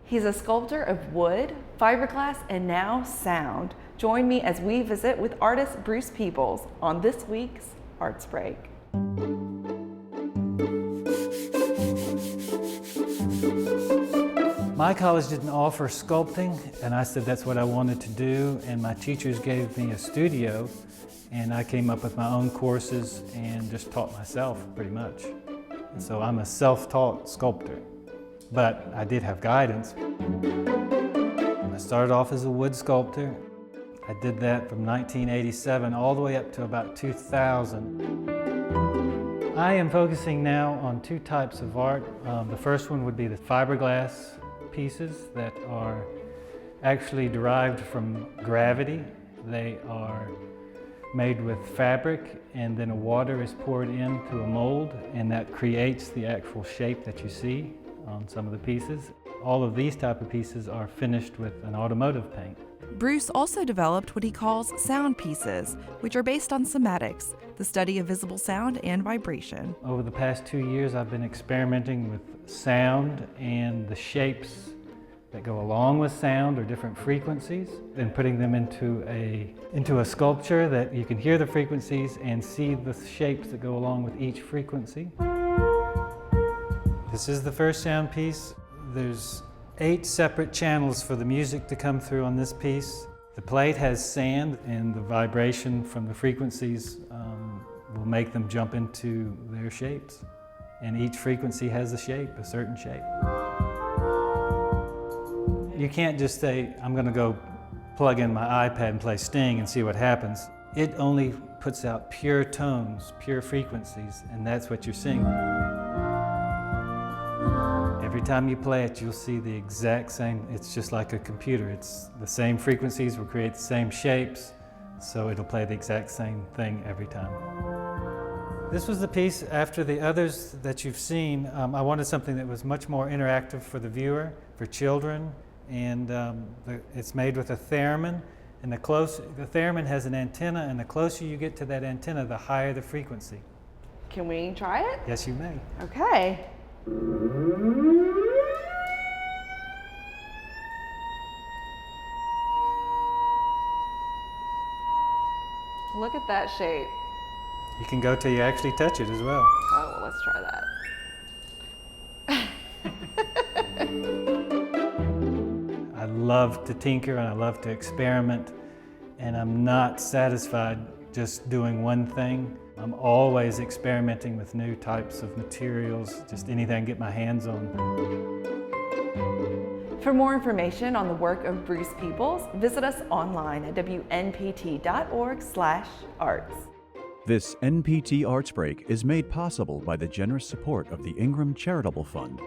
He's a sculptor of wood, fiberglass, and now sound. Join me as we visit with artist Bruce Peebles on this week's Arts Break. My college didn't offer sculpting, and I said that's what I wanted to do, and my teachers gave me a studio, and I came up with my own courses and just taught myself pretty much. And so I'm a self-taught sculptor, but I did have guidance. I started off as a wood sculptor. I did that from 1987 all the way up to about 2000. I am focusing now on two types of art. The first one would be the fiberglass pieces that are actually derived from gravity. They are made with fabric, and then water is poured into a mold, and that creates the actual shape that you see on some of the pieces. All of these type of pieces are finished with an automotive paint. Bruce also developed what he calls sound pieces, which are based on cymatics, the study of visible sound and vibration. Over the past 2 years, I've been experimenting with sound and the shapes that go along with sound or different frequencies, and putting them into a sculpture that you can hear the frequencies and see the shapes that go along with each frequency. This is the first sound piece. There's 8 separate channels for the music to come through on this piece. The plate has sand, and the vibration from the frequencies will make them jump into their shapes. And each frequency has a shape, a certain shape. You can't just say, I'm going to go plug in my iPad and play Sting and see what happens. It only puts out pure tones, pure frequencies, and that's what you're seeing. Every time you play it, you'll see the exact same. It's just like a computer. It's the same frequencies will create the same shapes, so it'll play the exact same thing every time. This was the piece after the others that you've seen. I wanted something that was much more interactive for the viewer, for children, and it's made with a theremin. And the theremin has an antenna, and the closer you get to that antenna, the higher the frequency. Can we try it? Yes, you may. Okay. Look at that shape. You can go till you actually touch it as well. Oh, well, let's try that. I love to tinker and I love to experiment, and I'm not satisfied just doing one thing. I'm always experimenting with new types of materials, just anything I can get my hands on. For more information on the work of Bruce Peebles, visit us online at wnpt.org/arts. This NPT Arts Break is made possible by the generous support of the Ingram Charitable Fund.